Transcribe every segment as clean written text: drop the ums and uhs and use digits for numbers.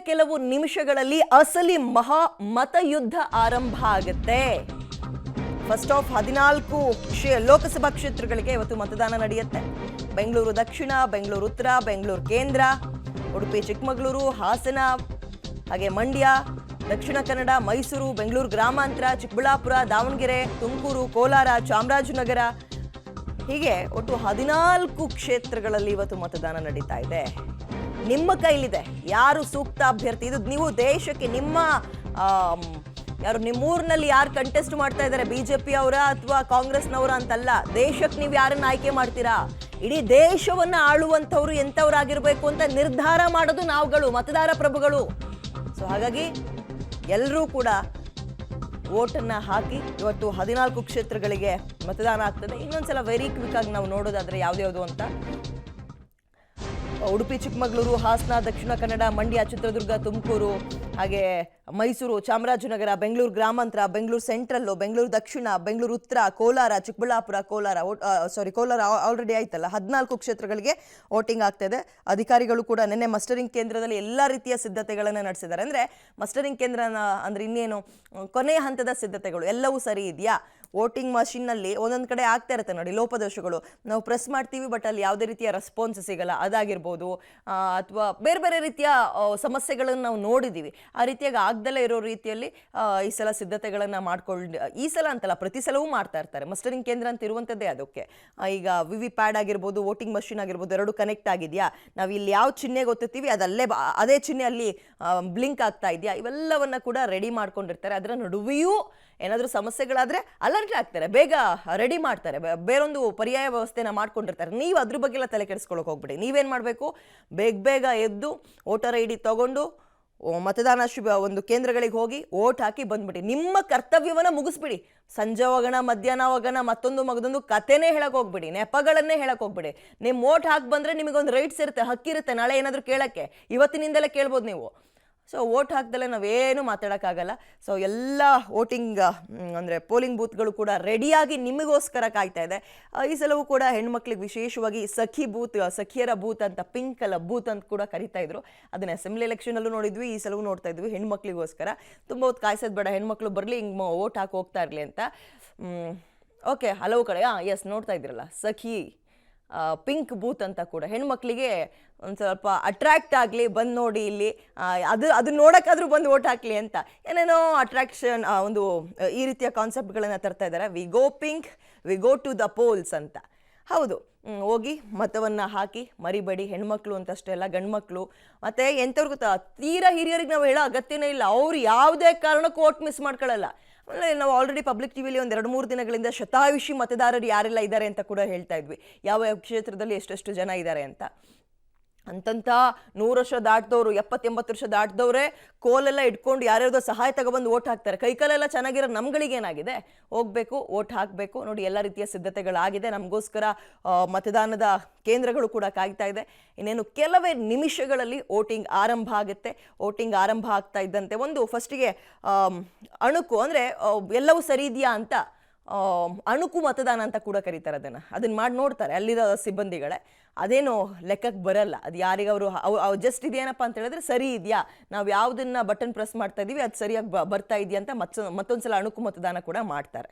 ಕೆಲವು ನಿಮಿಷಗಳಲ್ಲಿ ಅಸಲಿ ಮಹಾ ಮತಯುದ್ಧ ಆರಂಭ ಆಗುತ್ತೆ. ಫಸ್ಟ್ ಆಫ್ 14 ಲೋಕಸಭಾ ಕ್ಷೇತ್ರಗಳಿಗೆ ಇವತ್ತು ಮತದಾನ ನಡೆಯುತ್ತೆ. ಬೆಂಗಳೂರು ದಕ್ಷಿಣ, ಬೆಂಗಳೂರು ಉತ್ತರ, ಬೆಂಗಳೂರು ಕೇಂದ್ರ, ಉಡುಪಿ ಚಿಕ್ಕಮಗಳೂರು, ಹಾಸನ, ಹಾಗೆ ಮಂಡ್ಯ, ದಕ್ಷಿಣ ಕನ್ನಡ, ಮೈಸೂರು, ಬೆಂಗಳೂರು ಗ್ರಾಮಾಂತರ, ಚಿಕ್ಕಬಳ್ಳಾಪುರ, ದಾವಣಗೆರೆ, ತುಮಕೂರು, ಕೋಲಾರ, ಚಾಮರಾಜನಗರ, ಹೀಗೆ ಒಟ್ಟು 14 ಕ್ಷೇತ್ರಗಳಲ್ಲಿ ಇವತ್ತು ಮತದಾನ ನಡೀತಾ ಇದೆ. ನಿಮ್ಮ ಕೈಲಿದೆ ಯಾರು ಸೂಕ್ತ ಅಭ್ಯರ್ಥಿ. ಇದು ನೀವು ದೇಶಕ್ಕೆ ನಿಮ್ಮ ಯಾರು ನಿಮ್ಮೂರಿನಲ್ಲಿ ಯಾರು ಕಂಟೆಸ್ಟ್ ಮಾಡ್ತಾ ಇದ್ದಾರೆ, ಬಿಜೆಪಿ ಅವರ ಅಥವಾ ಕಾಂಗ್ರೆಸ್ನವರ ಅಂತಲ್ಲ, ದೇಶಕ್ಕೆ ನೀವು ಯಾರನ್ನ ಆಯ್ಕೆ ಮಾಡ್ತೀರಾ, ಇಡೀ ದೇಶವನ್ನ ಆಳುವಂಥವ್ರು ಎಂಥವ್ರಾಗಿರ್ಬೇಕು ಅಂತ ನಿರ್ಧಾರ ಮಾಡೋದು ನಾವುಗಳು, ಮತದಾರ ಪ್ರಭುಗಳು. ಸೊ ಹಾಗಾಗಿ ಎಲ್ಲರೂ ಕೂಡ ವೋಟನ್ನು ಹಾಕಿ ಇವತ್ತು 14 ಕ್ಷೇತ್ರಗಳಿಗೆ ಮತದಾನ ಆಗ್ತದೆ. ಇನ್ನೊಂದ್ಸಲ ವೆರಿ ಕ್ವಿಕ್ ಆಗಿ ನಾವು ನೋಡೋದಾದ್ರೆ ಯಾವ್ದ್ಯಾವುದು ಅಂತ, ಉಡುಪಿ ಚಿಕ್ಕಮಗಳೂರು, ಹಾಸನ, ದಕ್ಷಿಣ ಕನ್ನಡ, ಮಂಡ್ಯ, ಚಿತ್ರದುರ್ಗ, ತುಮಕೂರು, ಹಾಗೆ ಮೈಸೂರು, ಚಾಮರಾಜನಗರ, ಬೆಂಗಳೂರು ಗ್ರಾಮಾಂತರ, ಬೆಂಗಳೂರು ಸೆಂಟ್ರಲ್ಲು, ಬೆಂಗಳೂರು ದಕ್ಷಿಣ, ಬೆಂಗಳೂರು ಉತ್ತರ, ಕೋಲಾರ, ಚಿಕ್ಕಬಳ್ಳಾಪುರ, ಕೋಲಾರ ಆಲ್ರೆಡಿ ಆಯ್ತಲ್ಲ. 14 ಕ್ಷೇತ್ರಗಳಿಗೆ ವೋಟಿಂಗ್ ಆಗ್ತಾಯಿದೆ. ಅಧಿಕಾರಿಗಳು ಕೂಡ ನಿನ್ನೆ ಮಸ್ಟರಿಂಗ್ ಕೇಂದ್ರದಲ್ಲಿ ಎಲ್ಲ ರೀತಿಯ ಸಿದ್ಧತೆಗಳನ್ನು ನಡೆಸಿದ್ದಾರೆ. ಅಂದರೆ ಮಸ್ಟರಿಂಗ್ ಕೇಂದ್ರನ ಅಂದರೆ ಇನ್ನೇನು ಕೊನೆಯ ಹಂತದ ಸಿದ್ಧತೆಗಳು ಎಲ್ಲವೂ ಸರಿ ಇದೆಯಾ. ವೋಟಿಂಗ್ ಮಷಿನ್ನಲ್ಲಿ ಒಂದೊಂದು ಕಡೆ ಆಗ್ತಾ ಇರುತ್ತೆ ನೋಡಿ ಲೋಪದೋಷಗಳು. ನಾವು ಪ್ರೆಸ್ ಮಾಡ್ತೀವಿ ಬಟ್ ಅಲ್ಲಿ ಯಾವುದೇ ರೀತಿಯ ರೆಸ್ಪಾನ್ಸ್ ಸಿಗಲ್ಲ, ಅದಾಗಿರ್ಬೋದು. ಅಥವಾ ಬೇರೆ ಬೇರೆ ರೀತಿಯ ಸಮಸ್ಯೆಗಳನ್ನು ನಾವು ನೋಡಿದ್ದೀವಿ. ಆ ರೀತಿಯಾಗಿ ಆಗ್ದಲೇ ಇರೋ ರೀತಿಯಲ್ಲಿ ಈ ಸಲ ಸಿದ್ಧತೆಗಳನ್ನು ಮಾಡ್ಕೊಂಡು, ಈ ಸಲ ಅಂತಲ್ಲ ಪ್ರತಿ ಸಲವೂ ಮಾಡ್ತಾ ಇರ್ತಾರೆ. ಮಸ್ಟರಿಂಗ್ ಕೇಂದ್ರ ಅಂತ ಇರುವಂಥದ್ದೇ ಅದಕ್ಕೆ. ಈಗ ವಿವಿ ಪ್ಯಾಡ್ ಆಗಿರ್ಬೋದು, ವೋಟಿಂಗ್ ಮಷಿನ್ ಆಗಿರ್ಬೋದು, ಎರಡು ಕನೆಕ್ಟ್ ಆಗಿದೆಯಾ, ನಾವು ಇಲ್ಲಿ ಯಾವ ಚಿಹ್ನೆ ಗೊತ್ತಿರ್ತೀವಿ ಅದಲ್ಲೇ ಅದೇ ಚಿಹ್ನೆ ಅಲ್ಲಿ ಬ್ಲಿಂಕ್ ಆಗ್ತಾ ಇದೆಯಾ, ಇವೆಲ್ಲವನ್ನ ಕೂಡ ರೆಡಿ ಮಾಡ್ಕೊಂಡಿರ್ತಾರೆ. ಅದರ ನಡುವೆಯೂ ಏನಾದರೂ ಸಮಸ್ಯೆಗಳಾದರೆ ಅಲರ್ಟ್ ಆಗ್ತಾರೆ, ಬೇಗ ರೆಡಿ ಮಾಡ್ತಾರೆ, ಬೇರೊಂದು ಪರ್ಯಾಯ ವ್ಯವಸ್ಥೆನ ಮಾಡ್ಕೊಂಡಿರ್ತಾರೆ. ನೀವು ಅದ್ರ ಬಗ್ಗೆ ಎಲ್ಲ ತಲೆ ಕೆಡಿಸ್ಕೊಳ್ಳೋಕೆ ಹೋಗ್ಬಿಡಿ. ನೀವೇನು ಮಾಡಬೇಕು, ಬೇಗ ಎದ್ದು ವೋಟರ್ ಐ ಡಿ ತಗೊಂಡು ಮತದಾನ ಒಂದು ಕೇಂದ್ರಗಳಿಗೆ ಹೋಗಿ ವೋಟ್ ಹಾಕಿ ಬಂದ್ಬಿಡಿ. ನಿಮ್ಮ ಕರ್ತವ್ಯವನ್ನು ಮುಗಿಸ್ಬಿಡಿ. ಸಂಜೆ ಹೋಗೋಣ, ಮಧ್ಯಾಹ್ನ ಹೋಗೋಣ, ಮತ್ತೊಂದು ಕಥೆನೇ ಹೇಳಕ್ಕೆ ಹೋಗ್ಬಿಡಿ, ನೆಪಗಳನ್ನೇ ಹೇಳಕ್ಕೆ ಹೋಗ್ಬಿಡಿ. ನಿಮ್ಮ ವೋಟ್ ಹಾಕಿ ಬಂದರೆ ನಿಮಗೊಂದು ರೈಟ್ಸ್ ಇರುತ್ತೆ, ಹಕ್ಕಿರುತ್ತೆ. ನಾಳೆ ಏನಾದರೂ ಕೇಳೋಕ್ಕೆ ಇವತ್ತಿನಿಂದಲೇ ಕೇಳ್ಬೋದು ನೀವು. ಸೊ ವೋಟ್ ಹಾಕ್ದಲ್ಲೇ ನಾವೇನು ಮಾತಾಡೋಕ್ಕಾಗಲ್ಲ. ಸೊ ಎಲ್ಲ ವೋಟಿಂಗ್ ಅಂದರೆ ಪೋಲಿಂಗ್ ಬೂತ್ಗಳು ಕೂಡ ರೆಡಿಯಾಗಿ ನಿಮಗೋಸ್ಕರ ಕಾಯ್ತಾ ಇದೆ. ಈ ಸಲವೂ ಕೂಡ ಹೆಣ್ಮಕ್ಳಿಗೆ ವಿಶೇಷವಾಗಿ ಸಖಿಯರ ಬೂತ್ ಅಂತ, ಪಿಂಕ್ ಕಲರ್ ಬೂತ್ ಅಂತ ಕೂಡ ಕರಿತಾ ಇದ್ರು. ಅದನ್ನ ಅಸೆಂಬ್ಲಿ ಎಲೆಕ್ಷನಲ್ಲೂ ನೋಡಿದ್ವಿ, ಈ ಸಲವೂ ನೋಡ್ತಾ ಇದ್ವಿ. ಹೆಣ್ಮಕ್ಳಿಗೋಸ್ಕರ ತುಂಬ ಹೊತ್ತು ಕಾಯಿಸೋದು ಬೇಡ, ಹೆಣ್ಮಕ್ಳು ಬರಲಿ, ಹಿಂಗೆ ವೋಟ್ ಹಾಕಿ ಹೋಗ್ತಾ ಇರಲಿ ಅಂತ. ಓಕೆ, ಹಲವು ಕಡೆ ಎಸ್ ನೋಡ್ತಾ ಇದ್ರಲ್ಲ, ಸಖಿ ಪಿಂಕ್ ಬೂತ್ ಅಂತ ಕೂಡ ಹೆಣ್ಮಕ್ಳಿಗೆ ಒಂದು ಸ್ವಲ್ಪ ಅಟ್ರಾಕ್ಟ್ ಆಗಲಿ, ಬಂದು ನೋಡಿ ಇಲ್ಲಿ, ಅದು ನೋಡೋಕ್ಕಾದ್ರೂ ಬಂದು ವೋಟ್ ಹಾಕಲಿ ಅಂತ ಏನೇನೋ ಅಟ್ರಾಕ್ಷನ್ ಒಂದು ಈ ರೀತಿಯ ಕಾನ್ಸೆಪ್ಟ್ಗಳನ್ನು ತರ್ತಾ ಇದ್ದಾರೆ. We go pink, we go to the polls ಅಂತ. ಹೌದು, ಹೋಗಿ ಮತವನ್ನು ಹಾಕಿ ಮರಿಬೇಡಿ. ಹೆಣ್ಮಕ್ಳು ಅಂತಷ್ಟೇ ಅಲ್ಲ, ಗಂಡ್ಮಕ್ಳು ಮತ್ತು ಎಂಥವ್ರಿಗೂ ತೀರಾ ಹಿರಿಯರಿಗೆ ನಾವು ಹೇಳೋ ಅಗತ್ಯನೇ ಇಲ್ಲ. ಅವ್ರು ಯಾವುದೇ ಕಾರಣಕ್ಕೂ ವೋಟ್ ಮಿಸ್ ಮಾಡ್ಕೊಳ್ಳಲ್ಲ. ಆಮೇಲೆ ನಾವು ಆಲ್ರೆಡಿ ಪಬ್ಲಿಕ್ ಟಿವಿಲಿ ಒಂದು 2-3 ದಿನಗಳಿಂದ ಶತಾಯುಷಿ ಮತದಾರರು ಯಾರೆಲ್ಲ ಇದ್ದಾರೆ ಅಂತ ಕೂಡ ಹೇಳ್ತಾ ಇದ್ವಿ, ಯಾವ ಕ್ಷೇತ್ರದಲ್ಲಿ ಎಷ್ಟೆಷ್ಟು ಜನ ಇದ್ದಾರೆ ಅಂತ. ಅಂತಂಥ 100 ವರ್ಷ ದಾಟಿದವರು, 70-80 ವರ್ಷ ದಾಟಿದವರೇ ಕೋಲೆಲ್ಲ ಇಟ್ಕೊಂಡು ಯಾರ್ಯಾರ್ದೋ ಸಹಾಯ ತಗೊಬಂದು ವೋಟ್ ಹಾಕ್ತಾರೆ. ಕೈಕಾಲೆಲ್ಲ ಚೆನ್ನಾಗಿರೋ ನಮ್ಗಳಿಗೇನಾಗಿದೆ, ಹೋಗಬೇಕು ವೋಟ್ ಹಾಕಬೇಕು. ನೋಡಿ ಎಲ್ಲ ರೀತಿಯ ಸಿದ್ಧತೆಗಳಾಗಿದೆ. ನಮಗೋಸ್ಕರ ಮತದಾನದ ಕೇಂದ್ರಗಳು ಕೂಡ ಕಾಯ್ತಾ ಇದೆ. ಇನ್ನೇನು ಕೆಲವೇ ನಿಮಿಷಗಳಲ್ಲಿ ವೋಟಿಂಗ್ ಆರಂಭ ಆಗುತ್ತೆ. ವೋಟಿಂಗ್ ಆರಂಭ ಆಗ್ತಾ ಇದ್ದಂತೆ ಒಂದು ಫಸ್ಟಿಗೆ ಅಣುಕು ಅಂದರೆ ಎಲ್ಲವೂ ಸರಿ ಇದೆಯಾ ಅಂತ ಅಣುಕು ಮತದಾನ ಅಂತ ಕೂಡ ಕರೀತಾರೆ. ಅದನ್ನು ಮಾಡಿ ನೋಡ್ತಾರೆ ಅಲ್ಲಿರೋ ಸಿಬ್ಬಂದಿಗಳೇ. ಅದೇನು ಲೆಕ್ಕಕ್ಕೆ ಬರಲ್ಲ. ಅದು ಯಾರಿಗವರು ಜಸ್ಟ್ ಇದೇನಪ್ಪ ಅಂತ ಹೇಳಿದ್ರೆ ಸರಿ ಇದೆಯಾ, ನಾವು ಯಾವುದನ್ನ ಬಟನ್ ಪ್ರೆಸ್ ಮಾಡ್ತಾ ಇದ್ದೀವಿ ಅದು ಸರಿಯಾಗಿ ಬರ್ತಾ ಇದೆಯಾ ಅಂತ ಮತ್ತೊಂದ್ಸಲ ಅಣುಕು ಮತದಾನ ಕೂಡ ಮಾಡ್ತಾರೆ.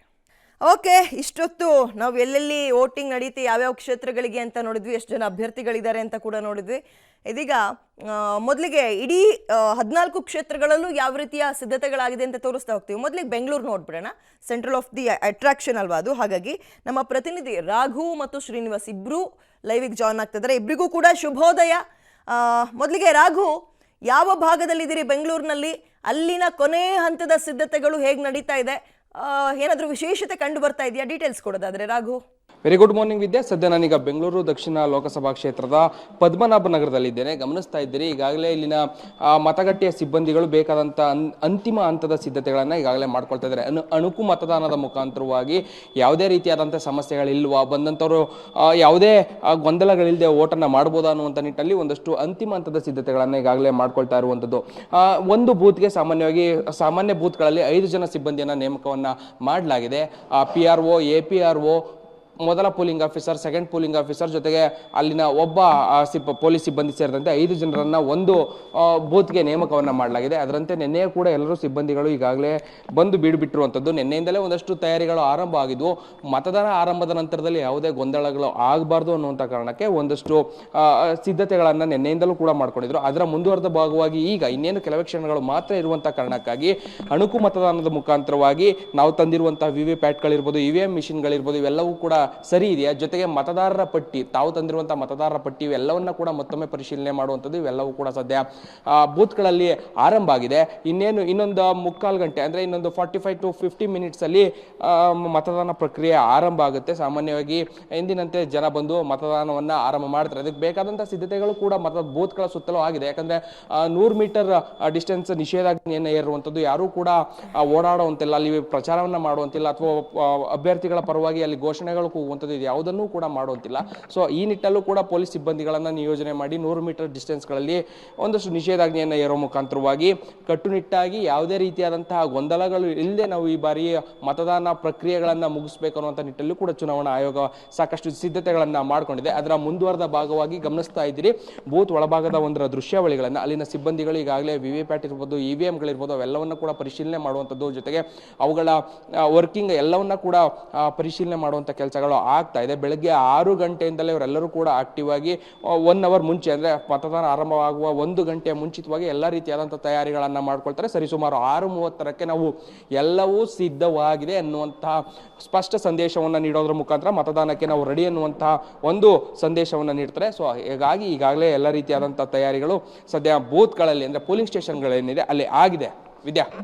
ಓಕೆ, ಇಷ್ಟೊತ್ತು ನಾವು ಎಲ್ಲೆಲ್ಲಿ ವೋಟಿಂಗ್ ನಡೀತಿ, ಯಾವ್ಯಾವ ಕ್ಷೇತ್ರಗಳಿಗೆ ಅಂತ ನೋಡಿದ್ವಿ, ಎಷ್ಟು ಜನ ಅಭ್ಯರ್ಥಿಗಳಿದ್ದಾರೆ ಅಂತ ಕೂಡ ನೋಡಿದ್ವಿ. ಇದೀಗ ಮೊದಲಿಗೆ ಇಡೀ 14 ಕ್ಷೇತ್ರಗಳಲ್ಲೂ ಯಾವ ರೀತಿಯ ಸಿದ್ಧತೆಗಳಾಗಿದೆ ಅಂತ ತೋರಿಸ್ತಾ ಹೋಗ್ತೀವಿ. ಮೊದಲಿಗೆ ಬೆಂಗಳೂರು ನೋಡ್ಬಿಡೋಣ, ಸೆಂಟ್ರಲ್ ಆಫ್ ದಿ ಅಟ್ರಾಕ್ಷನ್ ಅಲ್ವಾ ಅದು. ಹಾಗಾಗಿ ನಮ್ಮ ಪ್ರತಿನಿಧಿ ರಾಘು ಮತ್ತು ಶ್ರೀನಿವಾಸ್ ಇಬ್ಬರು ಲೈವಿಗೆ ಜಾಯ್ನ್ ಆಗ್ತಿದ್ದಾರೆ. ಇಬ್ಬರಿಗೂ ಕೂಡ ಶುಭೋದಯ. ಮೊದಲಿಗೆ ರಾಘು, ಯಾವ ಭಾಗದಲ್ಲಿದ್ದೀರಿ ಬೆಂಗಳೂರಿನಲ್ಲಿ? ಅಲ್ಲಿನ ಕೊನೆ ಹಂತದ ಸಿದ್ಧತೆಗಳು ಹೇಗೆ ನಡೀತಾ ಇದೆ? ಏನಾದರೂ ವಿಶೇಷತೆ ಕಂಡು ಬರ್ತಾ ಇದೆಯಾ? ಡೀಟೇಲ್ಸ್ ಕೊಡೋದಾದ್ರೆ Raghu. Very good morning Vidya. ಸದ್ಯ ನಾನೀಗ ಬೆಂಗಳೂರು ದಕ್ಷಿಣ ಲೋಕಸಭಾ ಕ್ಷೇತ್ರದ ಪದ್ಮನಾಭ ನಗರದಲ್ಲಿದ್ದೇನೆ. ಗಮನಿಸ್ತಾ ಇದ್ದೀರಿ, ಈಗಾಗಲೇ ಇಲ್ಲಿನ ಮತಗಟ್ಟೆಯ ಸಿಬ್ಬಂದಿಗಳು ಬೇಕಾದಂಥ ಅಂತಿಮ ಹಂತದ ಸಿದ್ಧತೆಗಳನ್ನು ಈಗಾಗಲೇ ಮಾಡ್ಕೊಳ್ತಾ ಇದ್ದಾರೆ. ಅಣುಕು ಮತದಾನದ ಮುಖಾಂತರವಾಗಿ ಯಾವುದೇ ರೀತಿಯಾದಂಥ ಸಮಸ್ಯೆಗಳಿಲ್ವಾ, ಬಂದಂಥವ್ರು ಯಾವುದೇ ಗೊಂದಲಗಳಿಲ್ಲದೆ ಓಟನ್ನು ಮಾಡ್ಬೋದಾ ಅನ್ನುವಂಥ ನಿಟ್ಟಲ್ಲಿ ಒಂದಷ್ಟು ಅಂತಿಮ ಹಂತದ ಸಿದ್ಧತೆಗಳನ್ನು ಈಗಾಗಲೇ ಮಾಡ್ಕೊಳ್ತಾ ಇರುವಂಥದ್ದು. ಒಂದು ಬೂತ್ಗೆ ಸಾಮಾನ್ಯ ಬೂತ್ಗಳಲ್ಲಿ 5 ಜನ ಸಿಬ್ಬಂದಿಯನ್ನು ನೇಮಕವನ್ನು ಮಾಡಲಾಗಿದೆ. PRO, APRO ಮೊದಲ polling officer, second polling officer ಜೊತೆಗೆ ಅಲ್ಲಿನ ಒಬ್ಬ ಪೊಲೀಸ್ ಸಿಬ್ಬಂದಿ ಸೇರಿದಂತೆ 5 ಜನರನ್ನ ಒಂದು ಬೂತ್ಗೆ ನೇಮಕವನ್ನ ಮಾಡಲಾಗಿದೆ. ಅದರಂತೆ ನಿನ್ನೆ ಕೂಡ ಎಲ್ಲರೂ ಸಿಬ್ಬಂದಿಗಳು ಈಗಾಗಲೇ ಬಂದು ಬೀಡುಬಿಟ್ಟಿರುವಂಥದ್ದು. ನಿನ್ನೆಯಿಂದಲೇ ಒಂದಷ್ಟು ತಯಾರಿಗಳು ಆರಂಭ ಆಗಿದ್ವು. ಮತದಾನ ಆರಂಭದ ನಂತರದಲ್ಲಿ ಯಾವುದೇ ಗೊಂದಲಗಳು ಆಗಬಾರ್ದು ಅನ್ನುವಂಥ ಕಾರಣಕ್ಕೆ ಒಂದಷ್ಟು ಸಿದ್ಧತೆಗಳನ್ನ ನಿನ್ನೆಯಿಂದಲೂ ಕೂಡ ಮಾಡ್ಕೊಂಡಿದ್ರು. ಅದರ ಮುಂದುವರೆದ ಭಾಗವಾಗಿ ಈಗ ಇನ್ನೇನು ಕೆಲವೇ ಕ್ಷಣಗಳು ಮಾತ್ರ ಇರುವಂತಹ ಕಾರಣಕ್ಕಾಗಿ ಅಣುಕು ಮತದಾನದ ಮುಖಾಂತರವಾಗಿ ನಾವು ತಂದಿರುವಂತಹ ವಿವಿಪ್ಯಾಟ್ಗಳಿರ್ಬೋದು, EVM ಮಿಷಿನ್ಗಳಿರ್ಬೋದು, ಇವೆಲ್ಲವೂ ಕೂಡ ಸರಿ ಇದೆಯಾ, ಜೊತೆಗೆ ಮತದಾರರ ಪಟ್ಟಿ, ತಾವು ತಂದಿರುವಂತಹ ಮತದಾರರ ಪಟ್ಟಿ ಇವೆಲ್ಲವನ್ನ ಕೂಡ ಮತ್ತೊಮ್ಮೆ ಪರಿಶೀಲನೆ ಮಾಡುವಂಥದ್ದು ಇವೆಲ್ಲವೂ ಕೂಡ ಸದ್ಯ ಬೂತ್ಗಳಲ್ಲಿ ಆರಂಭ ಆಗಿದೆ. ಇನ್ನೊಂದು ಮುಕ್ಕಾಲು ಗಂಟೆ ಅಂದ್ರೆ ಇನ್ನೊಂದು 45 to 50 ಮಿನಿಟ್ಸ್ ಅಲ್ಲಿ ಮತದಾನ ಪ್ರಕ್ರಿಯೆ ಆರಂಭ ಆಗುತ್ತೆ. ಸಾಮಾನ್ಯವಾಗಿ ಎಂದಿನಂತೆ ಜನ ಬಂದು ಮತದಾನವನ್ನ ಆರಂಭ ಮಾಡ್ತಾರೆ. ಅದಕ್ಕೆ ಬೇಕಾದಂತಹ ಸಿದ್ಧತೆಗಳು ಕೂಡ ಬೂತ್ಗಳ ಸುತ್ತಲೂ ಆಗಿದೆ. ಯಾಕಂದ್ರೆ 100 ಮೀಟರ್ ಡಿಸ್ಟೆನ್ಸ್ ನಿಷೇಧಾಜ್ಞೆಯನ್ನು ಹೇರುವಂಥದ್ದು, ಯಾರೂ ಕೂಡ ಓಡಾಡುವಂತಿಲ್ಲ, ಅಲ್ಲಿ ಪ್ರಚಾರವನ್ನ ಮಾಡುವಂತಿಲ್ಲ, ಅಥವಾ ಅಭ್ಯರ್ಥಿಗಳ ಪರವಾಗಿ ಅಲ್ಲಿ ಘೋಷಣೆಗಳು ಕೂಗುವಂಥದ್ದು ಇದು ಯಾವುದನ್ನೂ ಕೂಡ ಮಾಡುವಂತಿಲ್ಲ. ಸೊ ಈ ನಿಟ್ಟಲ್ಲೂ ಕೂಡ ಪೊಲೀಸ್ ಸಿಬ್ಬಂದಿಗಳನ್ನ ನಿಯೋಜನೆ ಮಾಡಿ 100 ಮೀಟರ್ ಡಿಸ್ಟೆನ್ಸ್ಗಳಲ್ಲಿ ಒಂದಷ್ಟು ನಿಷೇಧಾಜ್ಞೆಯನ್ನು ಹೇರೋ ಮುಖಾಂತರವಾಗಿ ಕಟ್ಟುನಿಟ್ಟಾಗಿ ಯಾವುದೇ ರೀತಿಯಾದಂತಹ ಗೊಂದಲಗಳು ಇಲ್ಲದೆ ನಾವು ಈ ಬಾರಿ ಮತದಾನ ಪ್ರಕ್ರಿಯೆಗಳನ್ನ ಮುಗಿಸಬೇಕು ಅನ್ನುವಂಥ ನಿಟ್ಟಲ್ಲೂ ಕೂಡ ಚುನಾವಣಾ ಆಯೋಗ ಸಾಕಷ್ಟು ಸಿದ್ಧತೆಗಳನ್ನ ಮಾಡ್ಕೊಂಡಿದೆ. ಅದರ ಮುಂದುವರೆದ ಭಾಗವಾಗಿ ಗಮನಿಸ್ತಾ ಇದ್ದೀರಿ ಬೂತ್ ಒಳಭಾಗದ ಒಂದರ ದೃಶ್ಯಾವಳಿಗಳನ್ನ. ಅಲ್ಲಿನ ಸಿಬ್ಬಂದಿಗಳು ಈಗಾಗಲೇ ವಿವಿಪ್ಯಾಟ್ ಇರ್ಬೋದು, EVMಗಳಿರ್ಬೋದು, ಅವೆಲ್ಲವನ್ನ ಕೂಡ ಪರಿಶೀಲನೆ ಮಾಡುವಂಥದ್ದು, ಜೊತೆಗೆ ಅವುಗಳ ವರ್ಕಿಂಗ್ ಎಲ್ಲವನ್ನ ಕೂಡ ಪರಿಶೀಲನೆ ಮಾಡುವಂಥ ಕೆಲಸಗಳು ಆಗ್ತಾ ಇದೆ. ಬೆಳಗ್ಗೆ 6 ಗಂಟೆಯಿಂದಲೇ ಇವರೆಲ್ಲರೂ ಕೂಡ ಆಕ್ಟಿವ್ ಆಗಿ 1 ಅವರ್ ಮುಂಚೆ ಅಂದ್ರೆ ಮತದಾನ ಆರಂಭವಾಗುವ 1 ಗಂಟೆ ಮುಂಚಿತವಾಗಿ ಎಲ್ಲ ರೀತಿಯಾದಂಥ ತಯಾರಿಗಳನ್ನ ಮಾಡ್ಕೊಳ್ತಾರೆ. ಸರಿಸುಮಾರು 6:30ಕ್ಕೆ ನಾವು ಎಲ್ಲವೂ ಸಿದ್ಧವಾಗಿದೆ ಅನ್ನುವಂತಹ ಸ್ಪಷ್ಟ ಸಂದೇಶವನ್ನು ನೀಡೋದ್ರ ಮುಖಾಂತರ ಮತದಾನಕ್ಕೆ ನಾವು ರೆಡಿ ಅನ್ನುವಂತಹ ಒಂದು ಸಂದೇಶವನ್ನು ನೀಡ್ತಾರೆ. ಸೊ ಹೀಗಾಗಿ ಈಗಾಗಲೇ ಎಲ್ಲ ರೀತಿಯಾದಂತಹ ತಯಾರಿಗಳು ಸದ್ಯ ಬೂತ್ಗಳಲ್ಲಿ ಅಂದ್ರೆ ಪೋಲಿಂಗ್ ಸ್ಟೇಷನ್ಗಳೇನಿದೆ ಅಲ್ಲಿ ಆಗಿದೆ. ವಿದ್ಯಾ.